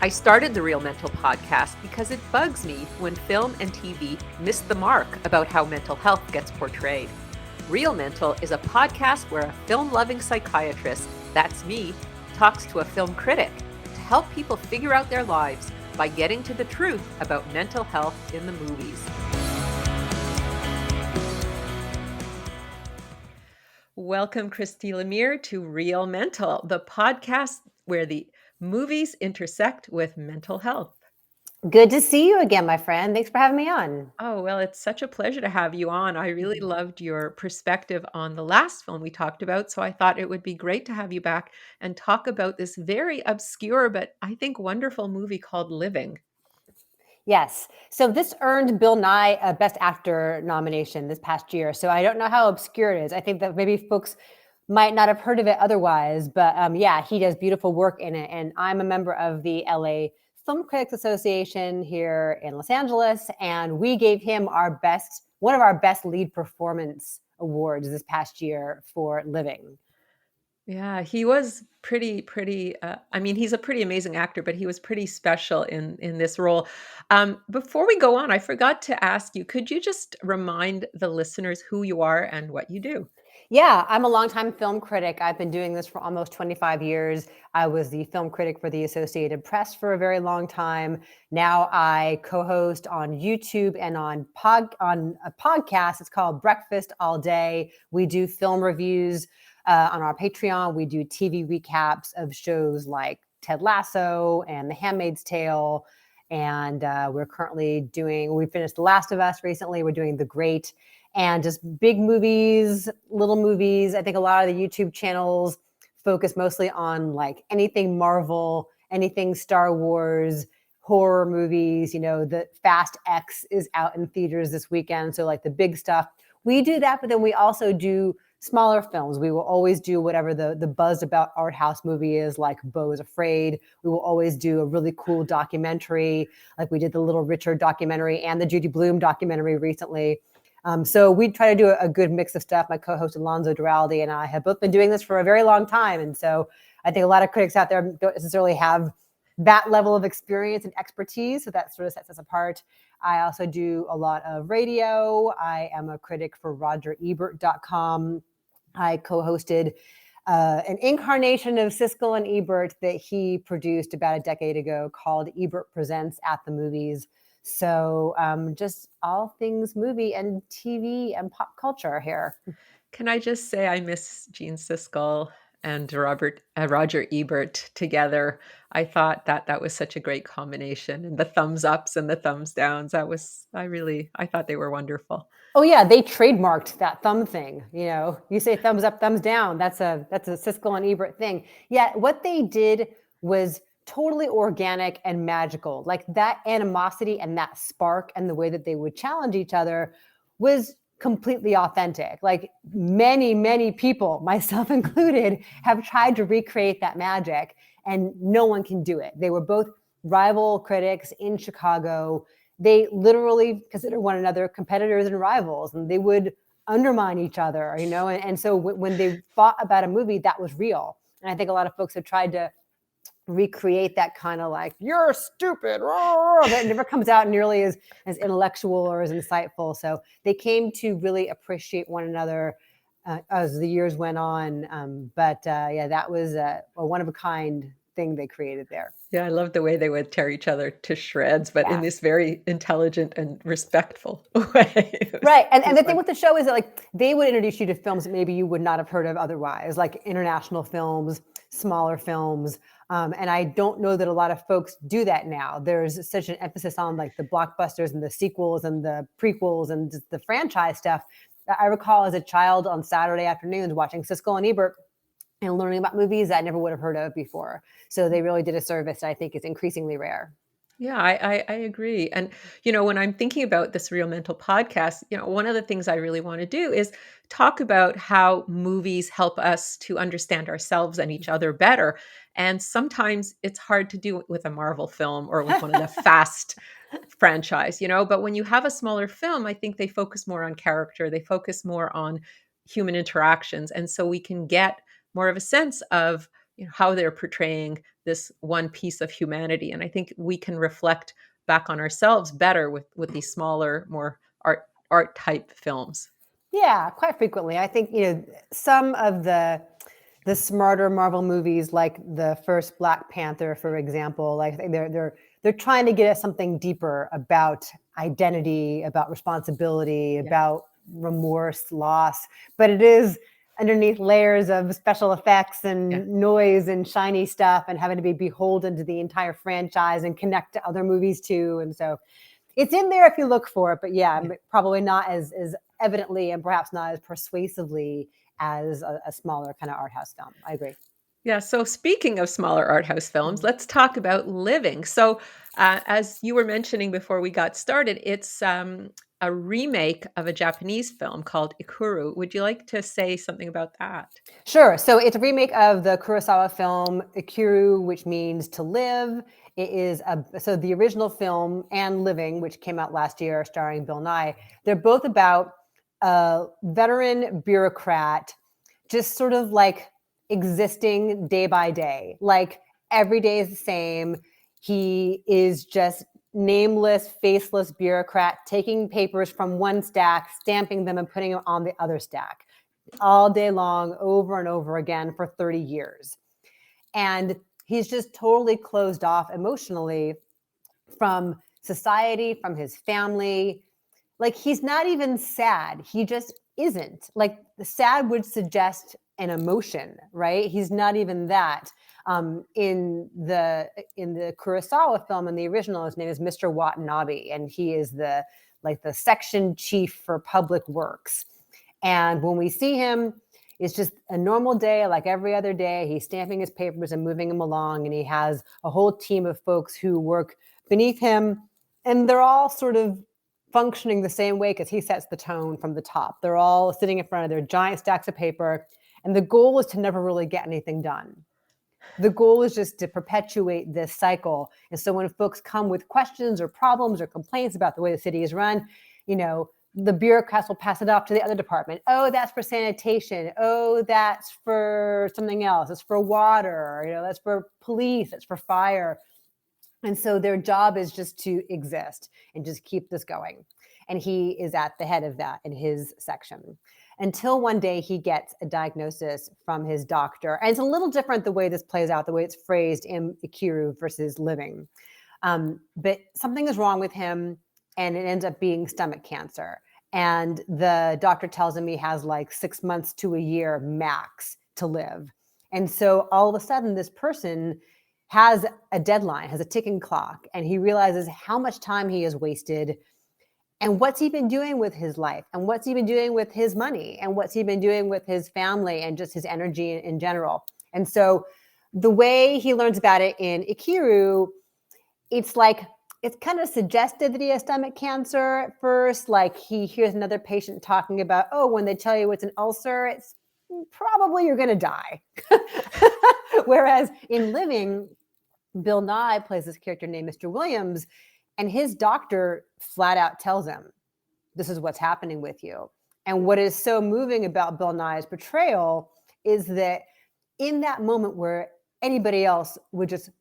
I started the Real Mental podcast because it bugs me when film and TV miss the mark about how mental health gets portrayed. Real Mental is a podcast where a film-loving psychiatrist, that's me, talks to a film critic to help people figure out their lives by getting to the truth about mental health in the movies. Welcome, Christy Lemire, to Real Mental, the podcast where the movies intersect with mental health. Good to see you again, my friend. Thanks for having me on. Oh, well, it's such a pleasure to have you on. I really loved your perspective on the last film we talked about, so I thought it would be great to have you back and talk about this very obscure but I think wonderful movie called Living. Yes. So this earned Bill Nye a Best Actor nomination this past year. So I don't know how obscure it is. I think that maybe folks might not have heard of it otherwise, but yeah, he does beautiful work in it. And I'm a member of the LA Film Critics Association here in Los Angeles, and we gave him one of our best lead performance awards this past year for Living. Yeah, he was pretty, I mean, he's a pretty amazing actor, but he was pretty special in this role. Before we go on, I forgot to ask you, could you just remind the listeners who you are and what you do? Yeah, I'm a longtime film critic. I've been doing this for almost 25 years. I was the film critic for the Associated Press for a very long time. Now I co-host on YouTube and on a podcast. It's called Breakfast All Day. We do film reviews on our Patreon. We do TV recaps of shows like Ted Lasso and The Handmaid's Tale. And we finished The Last of Us recently. We're doing The Great, and just big movies, little movies. I think a lot of the YouTube channels focus mostly on like anything Marvel, anything Star Wars, horror movies. You know, the Fast X is out in theaters this weekend. So like the big stuff. We do that, but then we also do smaller films. We will always do whatever the buzz about art house movie is, like Beau is Afraid. We will always do a really cool documentary, like we did the Little Richard documentary and the Judy Blume documentary recently. So we try to do a good mix of stuff. My co-host Alonzo Duralde and I have both been doing this for a very long time. And so I think a lot of critics out there don't necessarily have that level of experience and expertise. So that sort of sets us apart. I also do a lot of radio. I am a critic for RogerEbert.com. I co-hosted an incarnation of Siskel and Ebert that he produced about a decade ago called Ebert Presents at the Movies. So just all things movie and TV and pop culture here. Can I just say I miss Gene Siskel and Roger Ebert together. I thought that was such a great combination, and the thumbs ups and the thumbs downs. I thought they were wonderful. Oh yeah, they trademarked that thumb thing. You know, you say thumbs up, thumbs down. That's a Siskel and Ebert thing. Yeah, what they did was totally organic and magical. Like that animosity and that spark and the way that they would challenge each other was completely authentic. Like many people, myself included, have tried to recreate that magic, and no one can do it. They were both rival critics in Chicago. They literally consider one another competitors and rivals, and they would undermine each other, you know? And so when they fought about a movie, that was real. And I think a lot of folks have tried to recreate that kind of like, you're stupid, that never comes out nearly as intellectual or as insightful. So they came to really appreciate one another as the years went on. But yeah, that was a one-of-a-kind thing they created there. Yeah, I love the way they would tear each other to shreds, but in this very intelligent and respectful way. Right. And the thing with the show is that like they would introduce you to films that maybe you would not have heard of otherwise, like international films, smaller films. And I don't know that a lot of folks do that now. There's such an emphasis on like the blockbusters and the sequels and the prequels and just the franchise stuff. I recall as a child on Saturday afternoons watching Siskel and Ebert and learning about movies that I never would have heard of before. So they really did a service that I think is increasingly rare. Yeah, I agree. And, you know, when I'm thinking about this Real Mental podcast, you know, one of the things I really want to do is talk about how movies help us to understand ourselves and each other better. And sometimes it's hard to do it with a Marvel film or with one of the Fast franchise, you know, but when you have a smaller film, I think they focus more on character, they focus more on human interactions. And so we can get more of a sense of, how they're portraying this one piece of humanity. And I think we can reflect back on ourselves better with these smaller, more art type films. Yeah, quite frequently. I think, some of the smarter Marvel movies, like the first Black Panther, for example, like they're trying to get at something deeper about identity, about responsibility, Yeah. about remorse, loss, but it is underneath layers of special effects Yeah. and noise and shiny stuff and having to be beholden to the entire franchise and connect to other movies too. And so it's in there if you look for it, but yeah, Yeah. probably not as evidently and perhaps not as persuasively as a smaller kind of art house film. I agree. Yeah. So speaking of smaller art house films, Mhm. let's talk about Living. So, as you were mentioning before we got started, it's a remake of a Japanese film called Ikuru. Would you like to say something about that? Sure. So it's a remake of the Kurosawa film Ikiru, which means to live. It is so the original film and Living, which came out last year, starring Bill Nye. They're both about a veteran bureaucrat, just sort of like existing day by day. Like every day is the same. He is just nameless, faceless bureaucrat taking papers from one stack, stamping them, and putting them on the other stack all day long, over and over again for 30 years. And he's just totally closed off emotionally from society, from his family. Like he's not even sad. He just isn't. Like the sad would suggest an emotion, right? He's not even that. In the Kurosawa film, in the original, his name is Mr. Watanabe, and he is the section chief for public works. And when we see him, it's just a normal day, like every other day. He's stamping his papers and moving them along, and he has a whole team of folks who work beneath him, and they're all sort of functioning the same way because he sets the tone from the top. They're all sitting in front of their giant stacks of paper, and the goal is to never really get anything done. The goal is just to perpetuate this cycle. And so when folks come with questions or problems or complaints about the way the city is run, the bureaucrats will pass it off to the other department. Oh, that's for sanitation. Oh, that's for something else. It's for water. That's for police. It's for fire. And so their job is just to exist and just keep this going. And he is at the head of that in his section until one day he gets a diagnosis from his doctor. And it's a little different the way this plays out, the way it's phrased in Ikiru versus Living. But something is wrong with him, and it ends up being stomach cancer. And the doctor tells him he has like 6 months to a year max to live. And so all of a sudden, this person has a deadline, has a ticking clock, and he realizes how much time he has wasted and what's he been doing with his life and what's he been doing with his money and what's he been doing with his family and just his energy in general. And so the way he learns about it in Ikiru, it's kind of suggested that he has stomach cancer at first. Like he hears another patient talking about, oh, when they tell you it's an ulcer, it's probably you're going to die. Whereas in Living, Bill Nye plays this character named Mr. Williams, and his doctor flat out tells him, this is what's happening with you. And what is so moving about Bill Nye's portrayal is that in that moment where anybody else would just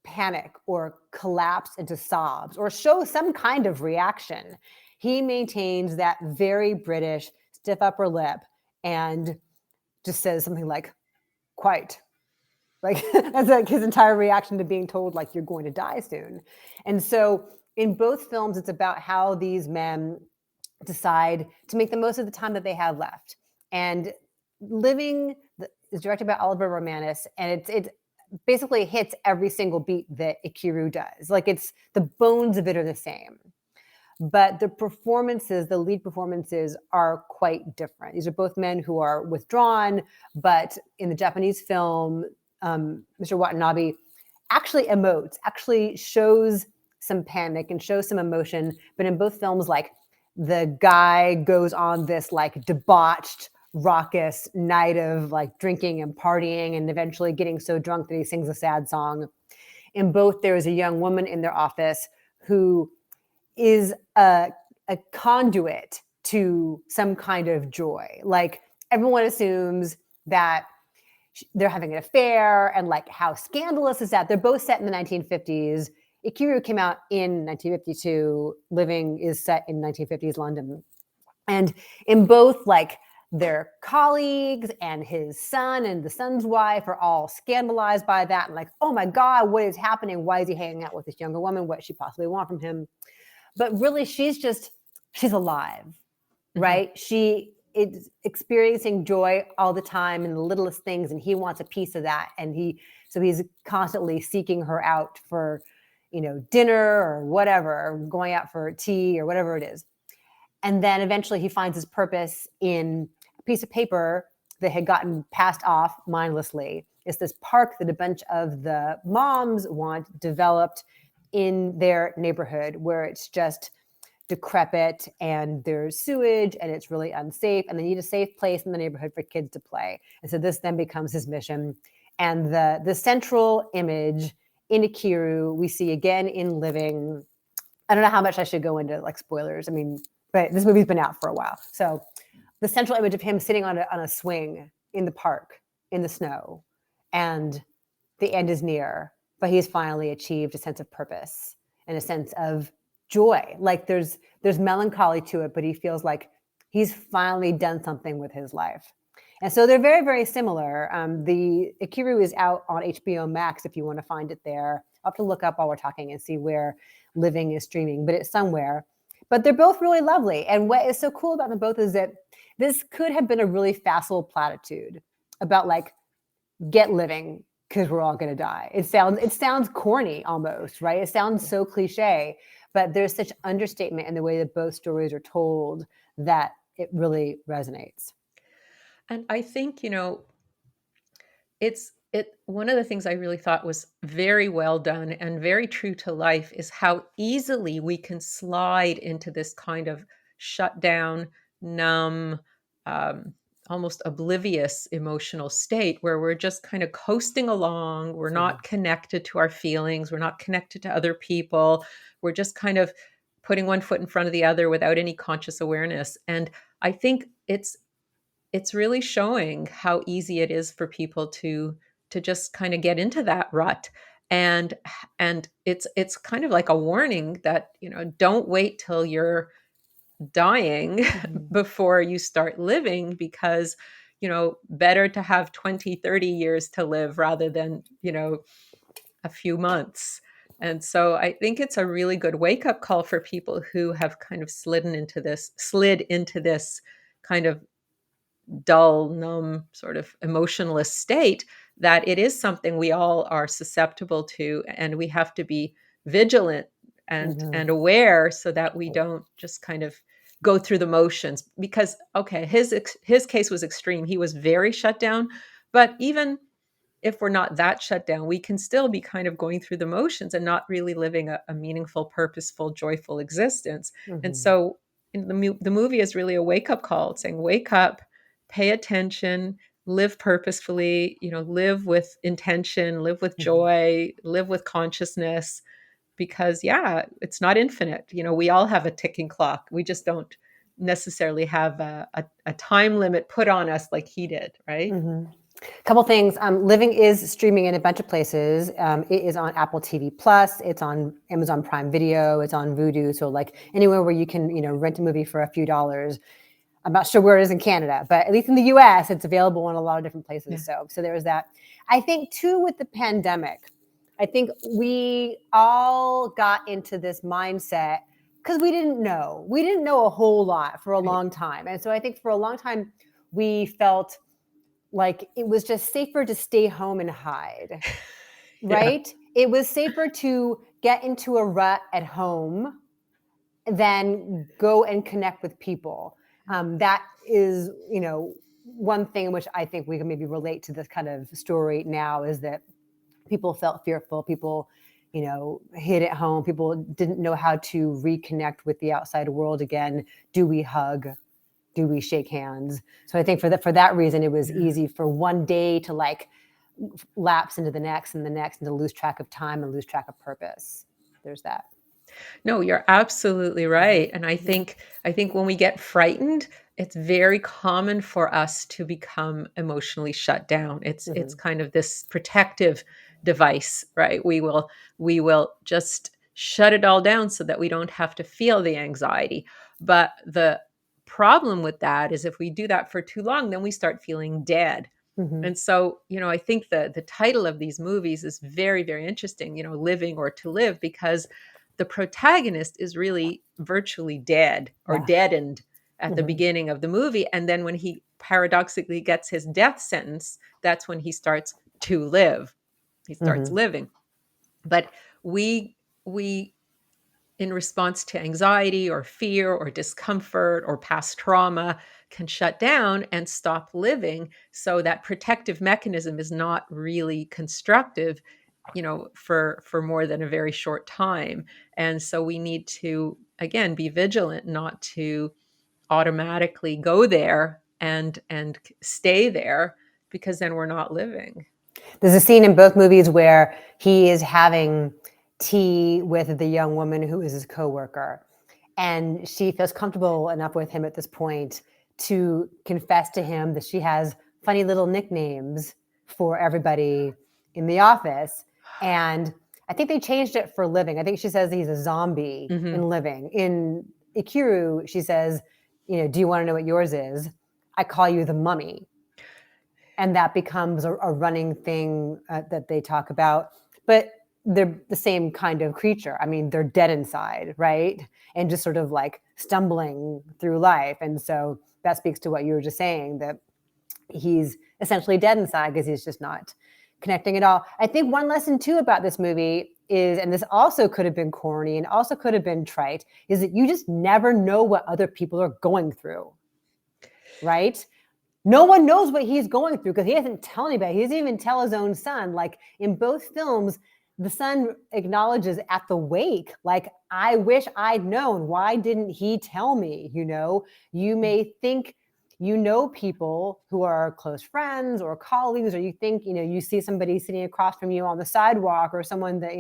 panic or collapse into sobs or show some kind of reaction, he maintains that very British stiff upper lip and just says something like, quite. Like that's like his entire reaction to being told like you're going to die soon. And so in both films, it's about how these men decide to make the most of the time that they have left. And Living is directed by Oliver Romanus, and it basically hits every single beat that Ikiru does. Like it's the bones of it are the same. But the performances, the lead performances are quite different. These are both men who are withdrawn, but in the Japanese film, Mr. Watanabe actually emotes, actually shows some panic and shows some emotion. But in both films, like the guy goes on this like debauched, raucous night of like drinking and partying and eventually getting so drunk that he sings a sad song. In both, there is a young woman in their office who is a conduit to some kind of joy. Like everyone assumes that they're having an affair, and like how scandalous is that? They're both set in the 1950s. Ikiru came out in 1952. Living is set in 1950s London. And in both, like, their colleagues and his son and the son's wife are all scandalized by that. And like, oh my God, what is happening? Why is he hanging out with this younger woman? What does she possibly want from him? But really, she's alive, right? She is experiencing joy all the time in the littlest things, and he wants a piece of that. And so he's constantly seeking her out for, dinner or whatever, or going out for tea or whatever it is. And then eventually he finds his purpose in a piece of paper that had gotten passed off mindlessly. It's this park that a bunch of the moms want developed in their neighborhood, where it's just decrepit and there's sewage and it's really unsafe, and they need a safe place in the neighborhood for kids to play. And so this then becomes his mission. And the central image in Ikiru we see again in Living. I don't know how much I should go into like spoilers. I mean, but this movie's been out for a while. So the central image of him sitting on a swing in the park in the snow, and the end is near, but he's finally achieved a sense of purpose and a sense of joy. Like there's melancholy to it, but he feels like he's finally done something with his life. And so they're very, very similar. The Ikiru is out on HBO Max if you want to find it there. I'll have to look up while we're talking and see where Living is streaming, but it's somewhere. But they're both really lovely. And what is so cool about them both is that this could have been a really facile platitude about like, get living because we're all going to die. It sounds corny almost, right? It sounds so cliche, but there's such understatement in the way that both stories are told that it really resonates. And I think, one of the things I really thought was very well done and very true to life is how easily we can slide into this kind of shut down, numb, almost oblivious emotional state where we're just kind of coasting along. We're not connected to our feelings. We're not connected to other people. We're just kind of putting one foot in front of the other without any conscious awareness. And I think it's really showing how easy it is for people to just kind of get into that rut. And it's kind of like a warning that, don't wait till you're dying before you start living, because, better to have 20, 30 years to live rather than, a few months. And so I think it's a really good wake-up call for people who have kind of slid into this kind of dull, numb, sort of emotionless state, that it is something we all are susceptible to, and we have to be vigilant and aware so that we don't just kind of go through the motions. Because, okay, his case was extreme. He was very shut down, but even if we're not that shut down, we can still be kind of going through the motions and not really living a meaningful, purposeful, joyful existence. And so the movie is really a wake-up call, saying, wake up, pay attention, live purposefully, live with intention, live with joy, live with consciousness, because it's not infinite. We all have a ticking clock. We just don't necessarily have a time limit put on us like he did, right? Couple things. Living is streaming in a bunch of places. It is on Apple TV Plus. It's on Amazon Prime Video. It's on Vudu. So like anywhere where you can, rent a movie for a few dollars. I'm not sure where it is in Canada, but at least in the US, it's available in a lot of different places. Yeah. So there was that. I think too, with the pandemic, I think we all got into this mindset because we didn't know. We didn't know a whole lot for a long time. And so I think for a long time, we felt like it was just safer to stay home and hide, right? Yeah. It was safer to get into a rut at home than go and connect with people. That is, one thing in which I think we can maybe relate to this kind of story now is that people felt fearful. People, hid at home. People didn't know how to reconnect with the outside world again. Do we hug? Do we shake hands? So I think for that reason, it was easy for one day to like lapse into the next and to lose track of time and lose track of purpose. There's that. No, you're absolutely right. And I think when we get frightened, it's very common for us to become emotionally shut down. It's kind of this protective device, right? We will just shut it all down so that we don't have to feel the anxiety. But the problem with that is if we do that for too long, then we start feeling dead. Hmm. And so, I think the title of these movies is very, very interesting, Living or to Live, because the protagonist is really virtually dead or Yeah. deadened at the Hmm. beginning of the movie. And then when he paradoxically gets his death sentence, that's when he starts to live. He starts Hmm. living. But we in response to anxiety or fear or discomfort or past trauma can shut down and stop living. So that protective mechanism is not really constructive, for more than a very short time. And so we need to, again, be vigilant not to automatically go there and stay there, because then we're not living. There's a scene in both movies where he is having tea with the young woman who is his coworker, and she feels comfortable enough with him at this point to confess to him that she has funny little nicknames for everybody in the office. And I think they changed it for Living. I think she says he's a zombie Hmm. in Living. In Ikiru, she says, do you want to know what yours is? I call you the mummy. And that becomes a running thing that they talk about. But they're the same kind of creature. I mean, they're dead inside, right? And just sort of like stumbling through life. And so that speaks to what you were just saying, that he's essentially dead inside because he's just not connecting at all. I think one lesson too about this movie is, and this also could have been corny and also could have been trite, is that you just never know what other people are going through, right? No one knows what he's going through because he doesn't tell anybody. He doesn't even tell his own son. Like in both films, the son acknowledges at the wake, like, I wish I'd known. Why didn't he tell me? You may think people who are close friends or colleagues, or you think, you see somebody sitting across from you on the sidewalk, or someone that,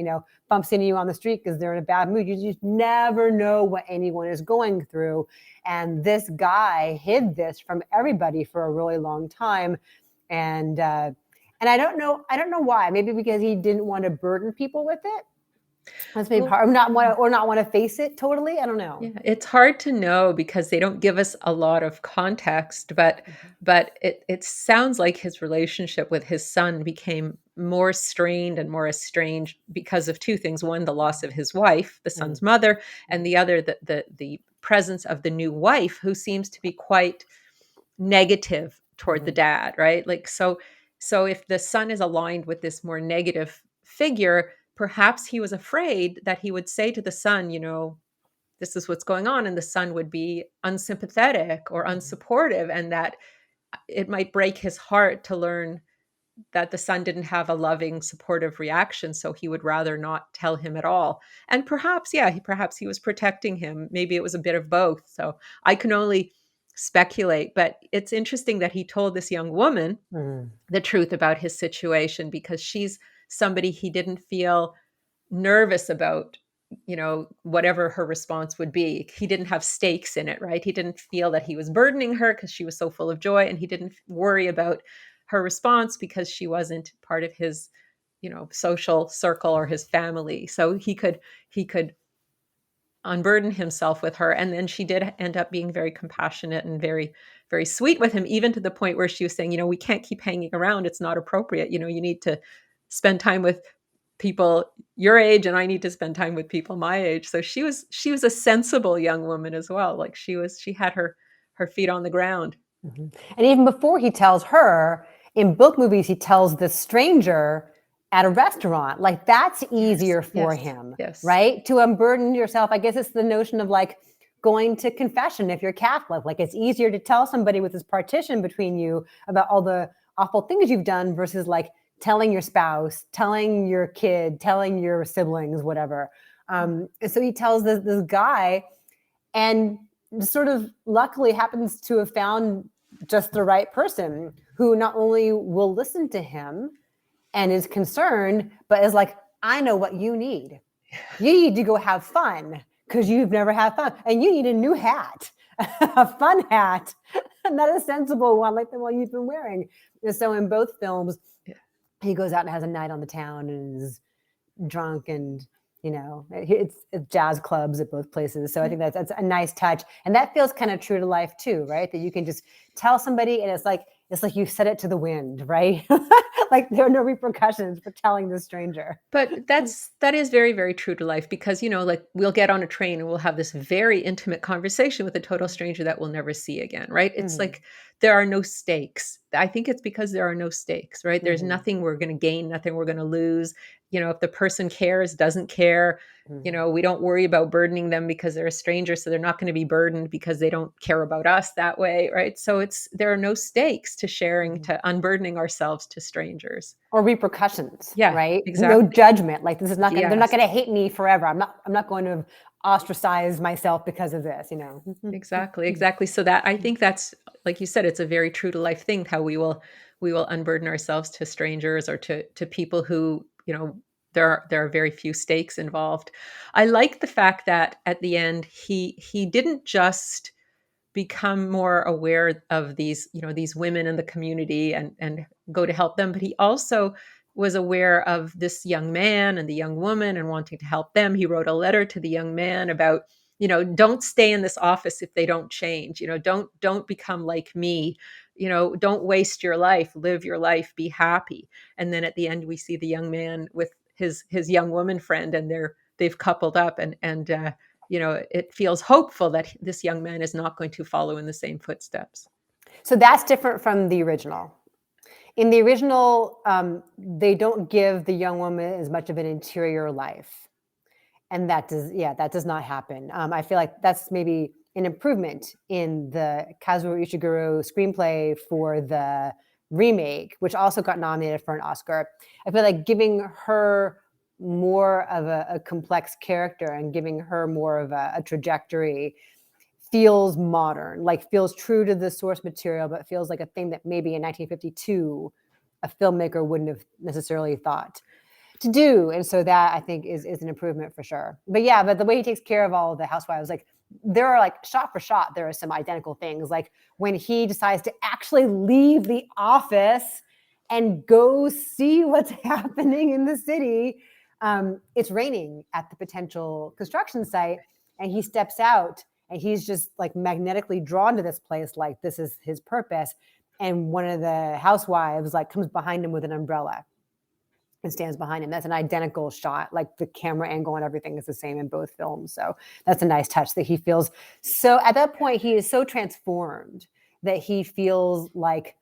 bumps into you on the street because they're in a bad mood. You just never know what anyone is going through. And this guy hid this from everybody for a really long time. And I don't know why. Maybe because he didn't want to burden people with it. That's maybe Well, part, or not want to face it totally. I don't know. yeah, it's hard to know because they don't give us a lot of context, but it sounds like his relationship with his son became more strained and more estranged because of two things. One, the loss of his wife, the son's mother, and the other, the presence of the new wife, who seems to be quite negative toward the dad, right? Like, so if the son is aligned with this more negative figure, perhaps he was afraid that he would say to the son, this is what's going on, and the son would be unsympathetic or unsupportive, and that it might break his heart to learn that the son didn't have a loving, supportive reaction, so he would rather not tell him at all. And perhaps, yeah, perhaps he was protecting him. Maybe it was a bit of both. So I can only speculate, but it's interesting that he told this young woman Mm-hmm. the truth about his situation, because she's somebody he didn't feel nervous about, whatever her response would be. He didn't have stakes in it, right? He didn't feel that he was burdening her because she was so full of joy, and he didn't worry about her response because she wasn't part of his, social circle or his family. So he could unburden himself with her. And then she did end up being very compassionate and very, very sweet with him, even to the point where she was saying, we can't keep hanging around. It's not appropriate. You need to spend time with people your age, and I need to spend time with people my age. So she was a sensible young woman as well. Like she had her feet on the ground. Mm-hmm. And even before he tells her, in book movies, he tells the stranger at a restaurant. Like, that's Yes, easier for yes, him, yes. right? To unburden yourself. I guess it's the notion of like going to confession if you're Catholic. Like, it's easier to tell somebody with this partition between you about all the awful things you've done versus like telling your spouse, telling your kid, telling your siblings, whatever. And so he tells this guy, and sort of luckily happens to have found just the right person who not only will listen to him and is concerned, but is like, I know what you need. You need to go have fun because you've never had fun and you need a new hat, a fun hat, not a sensible one like the one you've been wearing. And so in both films, he goes out and has a night on the town and is drunk, and it's jazz clubs at both places. So I think that's a nice touch, and that feels kind of true to life too, right? That you can just tell somebody, and it's like you said it to the wind, right? Like there are no repercussions for telling the stranger. But that is very, very true to life, because, like we'll get on a train and we'll have this very intimate conversation with a total stranger that we'll never see again, right? It's like there are no stakes. I think it's because there are no stakes, right? There's nothing we're going to gain, nothing we're going to lose. If the person cares, doesn't care, we don't worry about burdening them because they're a stranger, so they're not going to be burdened because they don't care about us that way, right? So there are no stakes to sharing, to unburdening ourselves to strangers. Or repercussions, Yeah, right? exactly. No judgment. Like this is not going. Yes. They're not going to hate me forever. I'm not going to ostracize myself because of this. Exactly. So that, I think that's, like you said, it's a very true to life thing, how we will unburden ourselves to strangers or to people who, there are very few stakes involved. I like the fact that at the end he didn't just become more aware of these women in the community and go to help them, but he also was aware of this young man and the young woman and wanting to help them. He wrote a letter to the young man about, don't stay in this office if they don't change, don't become like me, don't waste your life, live your life, be happy. And then at the end we see the young man with his young woman friend, and they've coupled up, and it feels hopeful that this young man is not going to follow in the same footsteps. So that's different from the original. In the original, they don't give the young woman as much of an interior life. And that does not happen. I feel like that's maybe an improvement in the Kazuo Ishiguro screenplay for the remake, which also got nominated for an Oscar. I feel like giving her more of a complex character and giving her more of a trajectory feels modern, like feels true to the source material, but feels like a thing that maybe in 1952 a filmmaker wouldn't have necessarily thought to do. And so that I think is an improvement for sure. But the way he takes care of all of the housewives, like there are like shot for shot, there are some identical things. Like when he decides to actually leave the office and go see what's happening in the city, it's raining at the potential construction site, and he steps out and he's just like magnetically drawn to this place, like this is his purpose. And one of the housewives like comes behind him with an umbrella and stands behind him. That's an identical shot. Like the camera angle and everything is the same in both films. So that's a nice touch that he feels. So at that point, he is so transformed that he feels like,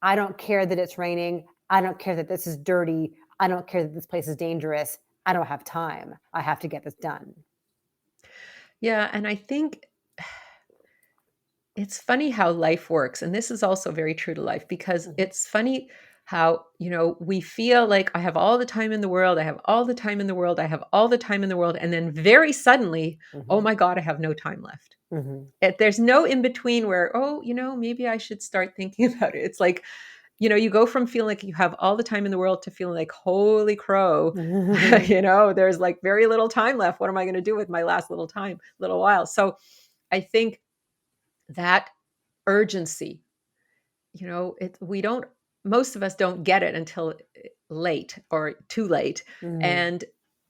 I don't care that it's raining. I don't care that this is dirty. I don't care that this place is dangerous. I don't have time. I have to get this done. Yeah. And I think it's funny how life works. And this is also very true to life, because it's funny how, we feel like I have all the time in the world. I have all the time in the world. I have all the time in the world. And then very suddenly, oh my God, I have no time left. There's no in between where, maybe I should start thinking about it. It's like, you go from feeling like you have all the time in the world to feeling like, holy crow, there's like very little time left. What am I going to do with my last little while? So I think that urgency, most of us don't get it until late or too late. And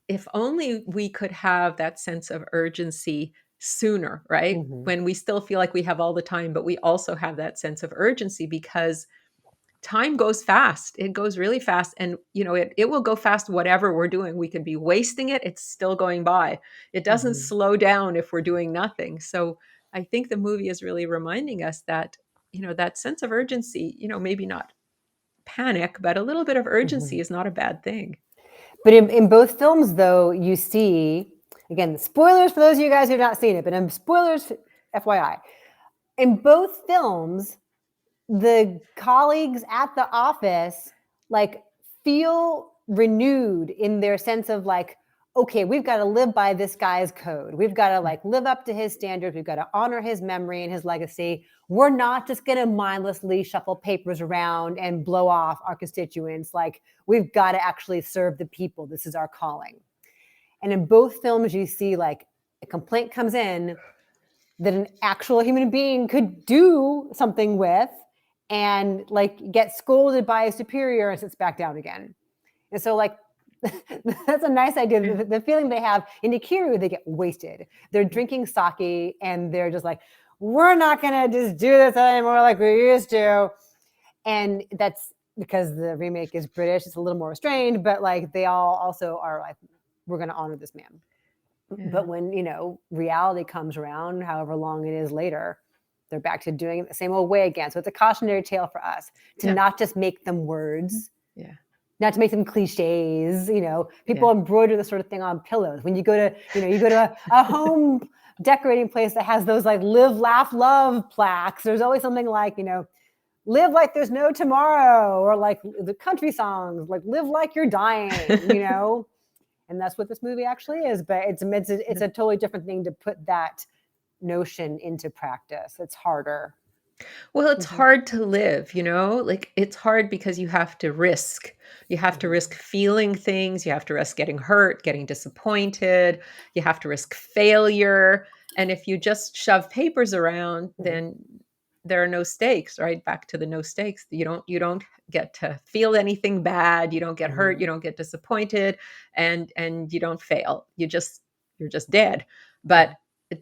if only we could have that sense of urgency sooner, right? When we still feel like we have all the time, but we also have that sense of urgency, because time goes fast. It goes really fast. And, it will go fast, whatever we're doing. We could be wasting it. It's still going by. It doesn't slow down if we're doing nothing. So I think the movie is really reminding us that, that sense of urgency, maybe not panic, but a little bit of urgency is not a bad thing. But in both films, though, you see, again, spoilers for those of you guys who have not seen it, but in spoilers, FYI, in both films, the colleagues at the office like feel renewed in their sense of like, okay, we've got to live by this guy's code. We've got to like live up to his standards. We've got to honor his memory and his legacy. We're not just going to mindlessly shuffle papers around and blow off our constituents. Like we've got to actually serve the people. This is our calling. And in both films, you see like a complaint comes in that an actual human being could do something with, and like get scolded by a superior and sits back down again. And so like that's a nice idea. The feeling they have in Ikiru, they get wasted. They're drinking sake and they're just like, we're not gonna just do this anymore like we used to. And that's because the remake is British. It's a little more restrained, but like they all also are like, we're gonna honor this man. Yeah. But when, you know, reality comes around, however long it is later, they're back to doing it the same old way again. So it's a cautionary tale for us to not just make them words, not to make them cliches. You know, people embroider this sort of thing on pillows. When you go to, you know, you go to a home decorating place that has those like live, laugh, love plaques. There's always something like, you know, live like there's no tomorrow, or like the country songs, like live like you're dying, you know. And that's what this movie actually is. But it's a totally different thing to put that notion into practice. It's harder. Well, it's hard to live, you know, like it's hard because you have to risk. You have to risk feeling things. You have to risk getting hurt, getting disappointed. You have to risk failure. And if you just shove papers around, then there are no stakes, right? Back to the no stakes. You don't get to feel anything bad. You don't get hurt. You don't get disappointed, and you don't fail. You're just dead. But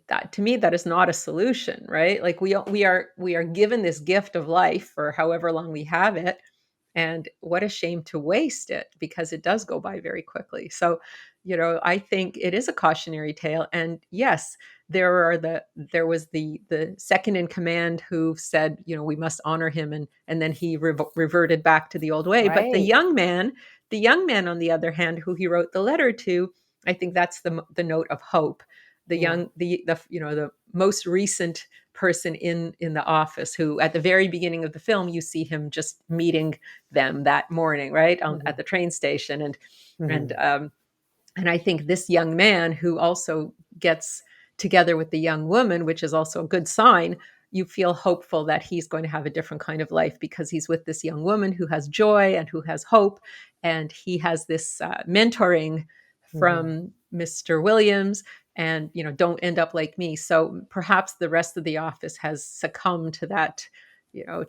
that, to me, that is not a solution, right? Like we are given this gift of life for however long we have it, and what a shame to waste it, because it does go by very quickly. So, you know, I think it is a cautionary tale. And yes, there was the second in command who said, you know, we must honor him, and then he reverted back to the old way. Right. But the young man on the other hand, who he wrote the letter to, I think that's the note of hope. The young, the you know, the most recent person in the office, who at the very beginning of the film, you see him just meeting them that morning, right, at the train station, and I think this young man who also gets together with the young woman, which is also a good sign. You feel hopeful that he's going to have a different kind of life because he's with this young woman who has joy and who has hope, and he has this mentoring from Mr. Williams. And, you know, don't end up like me. So perhaps the rest of the office has succumbed to that, you know,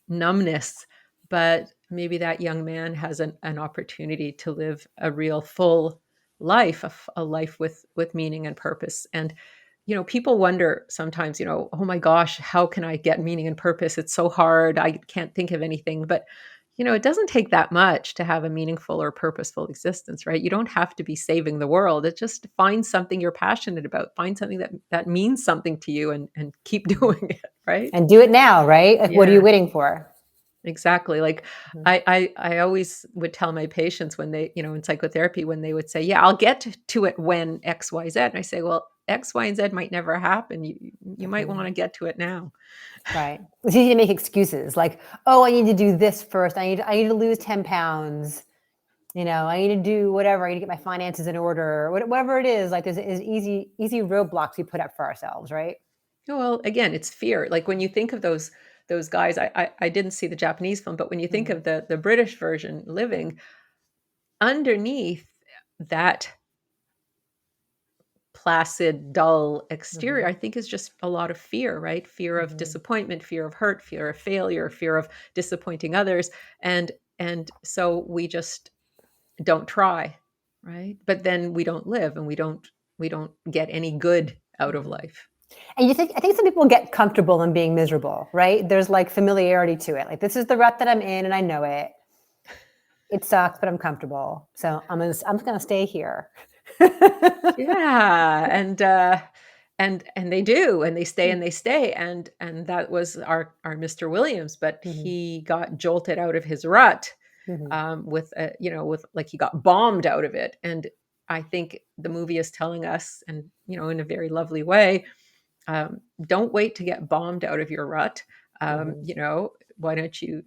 numbness. But maybe that young man has an opportunity to live a real full life, a life with meaning and purpose. And, you know, people wonder sometimes, you know, oh my gosh, how can I get meaning and purpose? It's so hard. I can't think of anything. But you know, it doesn't take that much to have a meaningful or purposeful existence, right? You don't have to be saving the world. It's just find something you're passionate about. Find something that means something to you, and keep doing it, right? And do it now, right? Like, what are you waiting for? Exactly. Like I always would tell my patients when they, you know, in psychotherapy, when they would say, yeah, I'll get to it when X, Y, Z. And I say, well, X, Y, and Z might never happen. You might want to get to it now. Right. It's easy to make excuses like, oh, I need to do this first. I need to lose 10 pounds. You know, I need to do whatever. I need to get my finances in order. Whatever it is, like there's easy roadblocks we put up for ourselves, right? Well, again, it's fear. Like when you think of those guys, I didn't see the Japanese film, but when you think of the British version living, underneath that placid, dull exterior, I think is just a lot of fear, right? Fear of disappointment, fear of hurt, fear of failure, fear of disappointing others. And so we just don't try, right? But then we don't live, and we don't get any good out of life. And I think some people get comfortable in being miserable, right? There's like familiarity to it. Like, this is the rut that I'm in and I know it. It sucks, but I'm comfortable. So I'm just gonna stay here. Yeah. And they do, and they stay and they stay. And that was our Mr. Williams, but he got jolted out of his rut with like he got bombed out of it. And I think the movie is telling us, and, you know, in a very lovely way, don't wait to get bombed out of your rut. You know, why don't you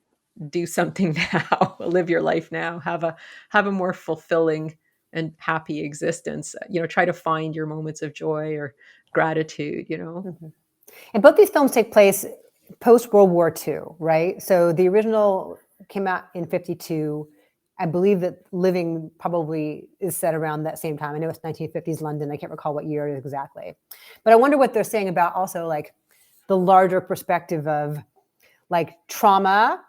do something now? Live your life now. Have a more fulfilling and happy existence. You know, try to find your moments of joy or gratitude, you know. And both these films take place post World War II, right? So the original came out in 1952. I believe that Living probably is set around that same time. I know it's 1950s London. I can't recall what year it is exactly. But I wonder what they're saying about also like the larger perspective of like trauma,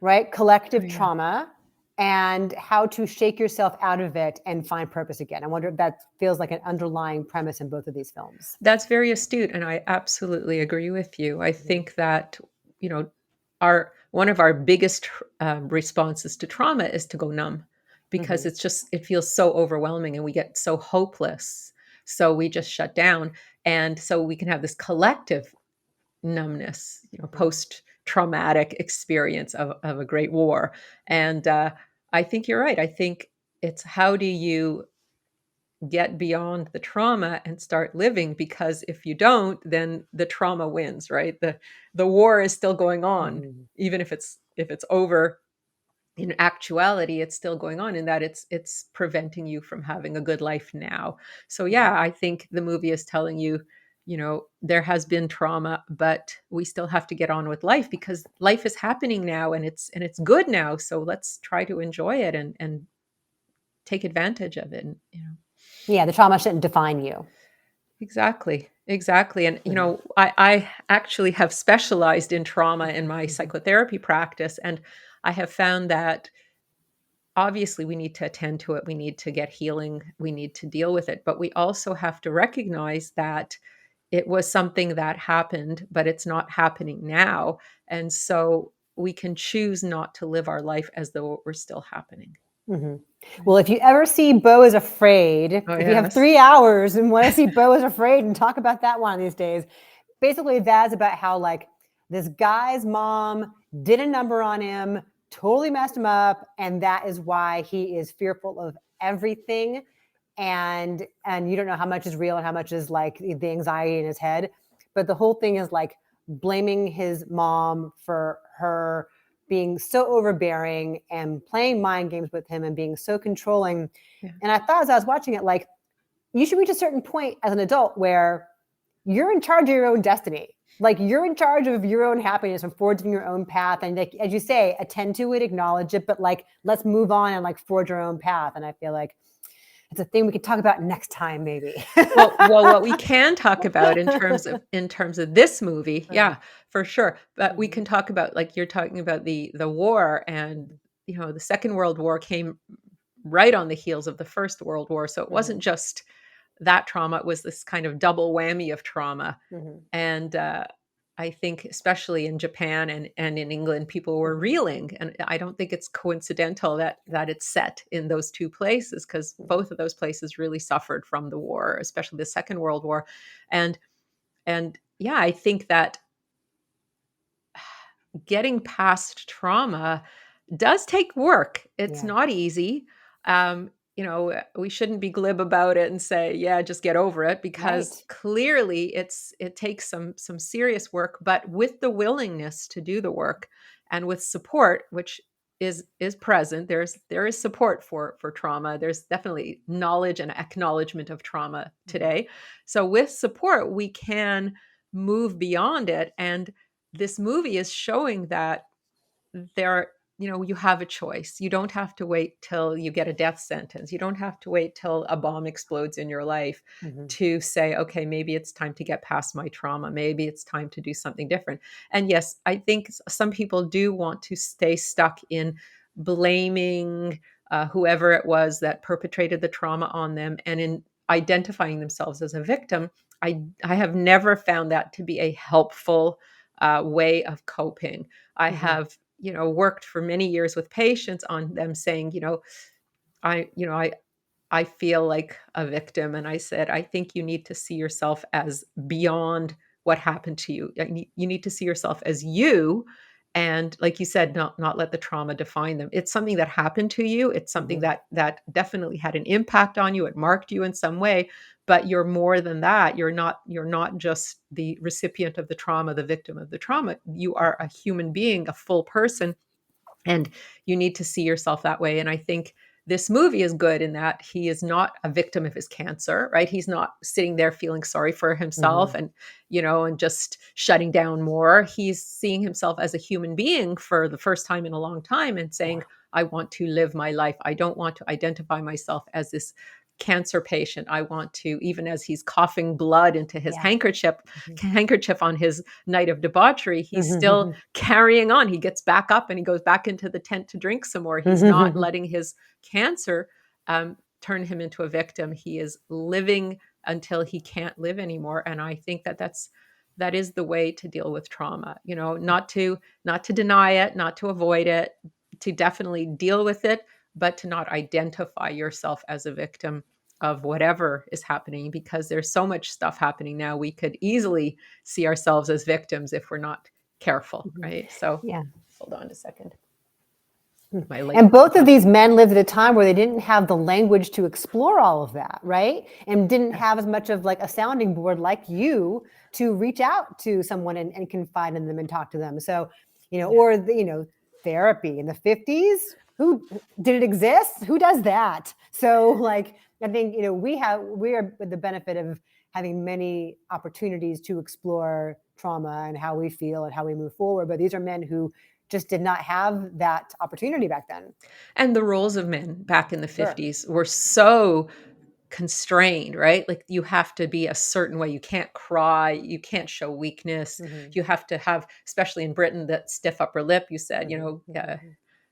right? Collective trauma, and how to shake yourself out of it and find purpose again. I wonder if that feels like an underlying premise in both of these films. That's very astute, and I absolutely agree with you. I think that, you know, our one of our biggest responses to trauma is to go numb, because Mhm. it feels so overwhelming and we get so hopeless. So we just shut down. And so we can have this collective numbness, post traumatic experience of a great war. And I think you're right. I think it's, how do you get beyond the trauma and start living? Because if you don't, then the trauma wins, right? The war is still going on, Mhm. even if it's over. In actuality, it's still going on, in that it's preventing you from having a good life now. So Mhm. yeah, I think the movie is telling you, there has been trauma, but we still have to get on with life, because life is happening now, and it's good now. So let's try to enjoy it and take advantage of it. And, Yeah, the trauma shouldn't define you. exactly. Exactly. And, Mhm. I actually have specialized in trauma in my Mhm. psychotherapy practice. And I have found that obviously we need to attend to it. We need to get healing. We need to deal with it. But we also have to recognize that it was something that happened, but it's not happening now. And so we can choose not to live our life as though it were still happening. Mhm. Right. Well, if you ever see Beau is Afraid, Oh, if you have yes. 3 hours and want to see Beau is Afraid and talk about that one of these days, basically that's about how like this guy's mom did a number on him, totally messed him up, and that is why he is fearful of everything. And you don't know how much is real and how much is like the anxiety in his head. But the whole thing is like blaming his mom for her being so overbearing and playing mind games with him and being so controlling. Yeah. And I thought as I was watching it, like, you should reach a certain point as an adult where you're in charge of your own destiny. Like, you're in charge of your own happiness and forging your own path. And like, as you say, attend to it, acknowledge it, but like, let's move on and like forge our own path. And I feel like it's a thing we could talk about next time, maybe. Well, what we can talk about in terms of this movie, yeah, for sure. But we can talk about, like you're talking about, the war. And the Second World War came right on the heels of the First World War. So it wasn't just that trauma, it was this kind of double whammy of trauma. And I think, especially in Japan and in England, people were reeling. And I don't think it's coincidental that it's set in those two places, because both of those places really suffered from the war, especially the Second World War. And yeah, I think that getting past trauma does take work. It's Yeah. not easy. We shouldn't be glib about it and say, "Yeah, just get over it," because Right. clearly it takes some serious work. But with the willingness to do the work, and with support, which is present, there is support for trauma. There's definitely knowledge and acknowledgement of trauma today. So with support, we can move beyond it. And this movie is showing that there you have a choice. You don't have to wait till you get a death sentence. You don't have to wait till a bomb explodes in your life to say, okay, maybe it's time to get past my trauma. Maybe it's time to do something different. And yes, I think some people do want to stay stuck in blaming whoever it was that perpetrated the trauma on them, and in identifying themselves as a victim. I have never found that to be a helpful way of coping. I have worked for many years with patients on them saying, I you know I feel like a victim. And I said, I think you need to see yourself as beyond what happened to you. You need to see yourself as you. And like you said, not let the trauma define them. It's something that happened to you. It's something that definitely had an impact on you. It marked you in some way, but you're more than that. You're not just the recipient of the trauma, the victim of the trauma. You are a human being, a full person, and you need to see yourself that way. And I think this movie is good in that he is not a victim of his cancer, right? He's not sitting there feeling sorry for himself and just shutting down more. He's seeing himself as a human being for the first time in a long time and saying, I want to live my life. I don't want to identify myself as this cancer patient. I want to, even as he's coughing blood into his Yeah. handkerchief on his night of debauchery, he's still Mhm. carrying on. He gets back up and he goes back into the tent to drink some more. He's not letting his cancer turn him into a victim. He is living until he can't live anymore. And I think that is the way to deal with trauma. Not to deny it, not to avoid it, to definitely deal with it, but to not identify yourself as a victim of whatever is happening, because there's so much stuff happening now. We could easily see ourselves as victims if we're not careful, right? So Yeah. hold on a second. And both of these men lived at a time where they didn't have the language to explore all of that, right? And didn't have as much of like a sounding board like you to reach out to someone and confide in them and talk to them. So, or therapy in the 50s. Who did it exist? Who does that? So like, I think, we are with the benefit of having many opportunities to explore trauma and how we feel and how we move forward. But these are men who just did not have that opportunity back then. And the roles of men back in the 50s were so constrained, right? Like you have to be a certain way. You can't cry. You can't show weakness. You have to have, especially in Britain, that stiff upper lip. You said,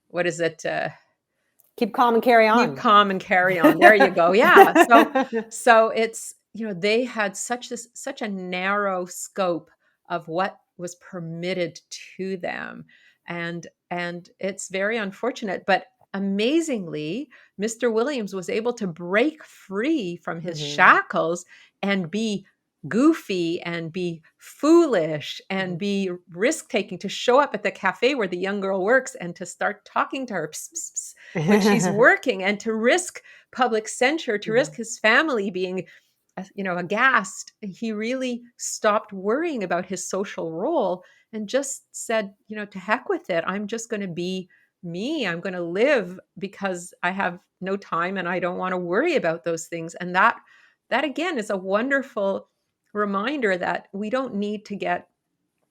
what is it? Keep calm and carry on. Keep calm and carry on. There you go. Yeah. So it's, they had such a narrow scope of what was permitted to them. And it's very unfortunate, but amazingly, Mr. Williams was able to break free from his shackles and be goofy and be foolish and be risk-taking, to show up at the cafe where the young girl works and to start talking to her when she's working, and to risk public censure, to risk his family being aghast. He really stopped worrying about his social role and just said, to heck with it. I'm just going to be me. I'm going to live because I have no time and I don't want to worry about those things. And that again is a wonderful reminder that we don't need to get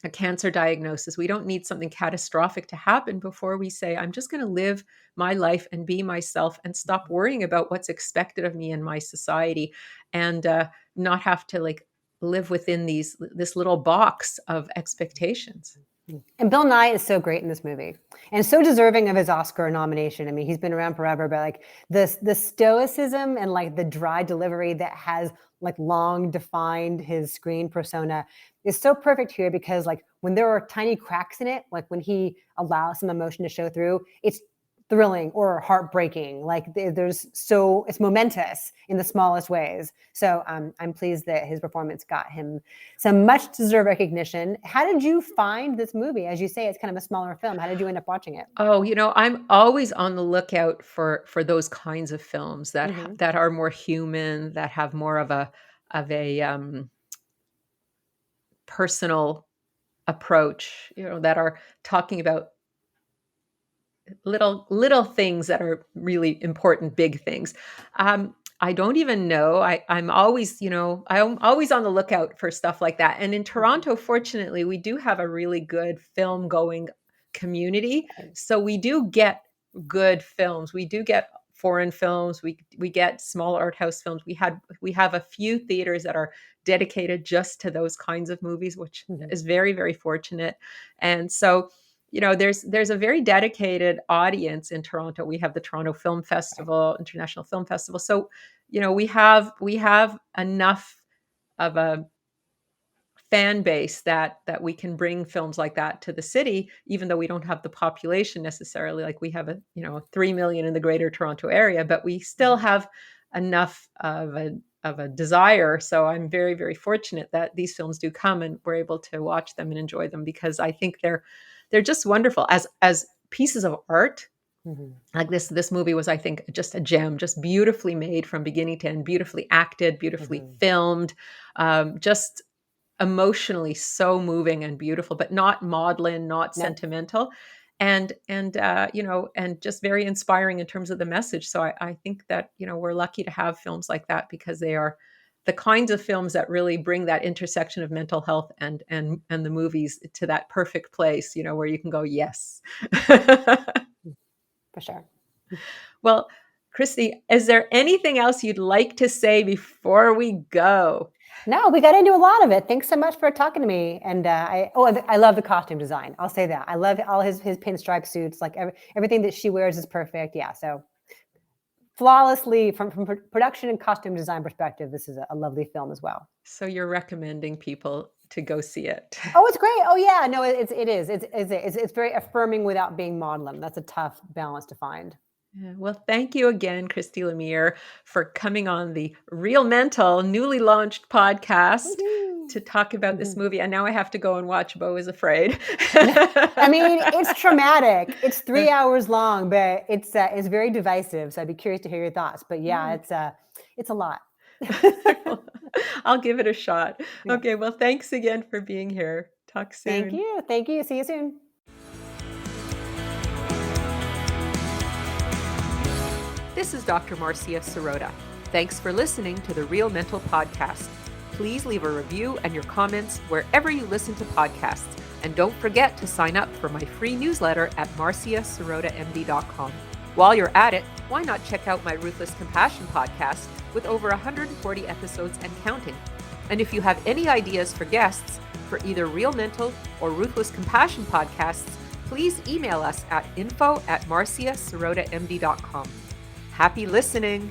a cancer diagnosis. We don't need something catastrophic to happen before we say, I'm just going to live my life and be myself and stop worrying about what's expected of me in my society, and not have to like live within this little box of expectations. And Bill Nye is so great in this movie and so deserving of his Oscar nomination. I mean, he's been around forever, but like the stoicism and like the dry delivery that has like long defined his screen persona is so perfect here, because like when there are tiny cracks in it, like when he allows some emotion to show through, it's thrilling or heartbreaking. Like it's momentous in the smallest ways. So I'm pleased that his performance got him some much deserved recognition. How did you find this movie? As you say, it's kind of a smaller film. How did you end up watching it? Oh, I'm always on the lookout for those kinds of films that are more human, that have more of a personal approach, that are talking about little things that are really important, big things. I don't even know. I'm always, I'm always on the lookout for stuff like that. And in Toronto, fortunately, we do have a really good film going community. So we do get good films. We do get foreign films. We get small art house films. We have a few theaters that are dedicated just to those kinds of movies, which is very, very fortunate. And so there's a very dedicated audience in Toronto. We have the Toronto Film Festival, International Film Festival. So, we have enough of a fan base that we can bring films like that to the city, even though we don't have the population necessarily. Like we have 3 million in the greater Toronto area, but we still have enough of a desire. So I'm very, very fortunate that these films do come and we're able to watch them and enjoy them, because I think they're just wonderful as pieces of art. Like this movie was, I think, just a gem, just beautifully made from beginning to end, beautifully acted, beautifully filmed, just emotionally so moving and beautiful, but not maudlin, not sentimental, and just very inspiring in terms of the message. So I think that we're lucky to have films like that, because they are the kinds of films that really bring that intersection of mental health and the movies to that perfect place, where you can go, yes. For sure. Well, Christy, is there anything else you'd like to say before we go? No, we got into a lot of it. Thanks so much for talking to me. And I love the costume design. I'll say that. I love all his pinstripe suits. Like everything that she wears is perfect. Yeah. So flawlessly from production and costume design perspective, this is a lovely film as well. So you're recommending people to go see it? Oh, it's great. Oh yeah, no, it is. It's very affirming without being maudlin. That's a tough balance to find. Yeah, well, thank you again, Christy Lemire, for coming on the Real Mental newly launched podcast to talk about this movie. And now I have to go and watch Beau is Afraid. I mean, it's traumatic. It's 3 hours long, but it's very divisive. So I'd be curious to hear your thoughts. But yeah, it's a lot. I'll give it a shot. Yeah. Okay, well, thanks again for being here. Talk soon. Thank you. Thank you. See you soon. This is Dr. Marcia Sirota. Thanks for listening to the Real Mental Podcast. Please leave a review and your comments wherever you listen to podcasts. And don't forget to sign up for my free newsletter at marciasirotamd.com. While you're at it, why not check out my Ruthless Compassion podcast with over 140 episodes and counting? And if you have any ideas for guests for either Real Mental or Ruthless Compassion podcasts, please email us at info@marciasirotamd.com. Happy listening!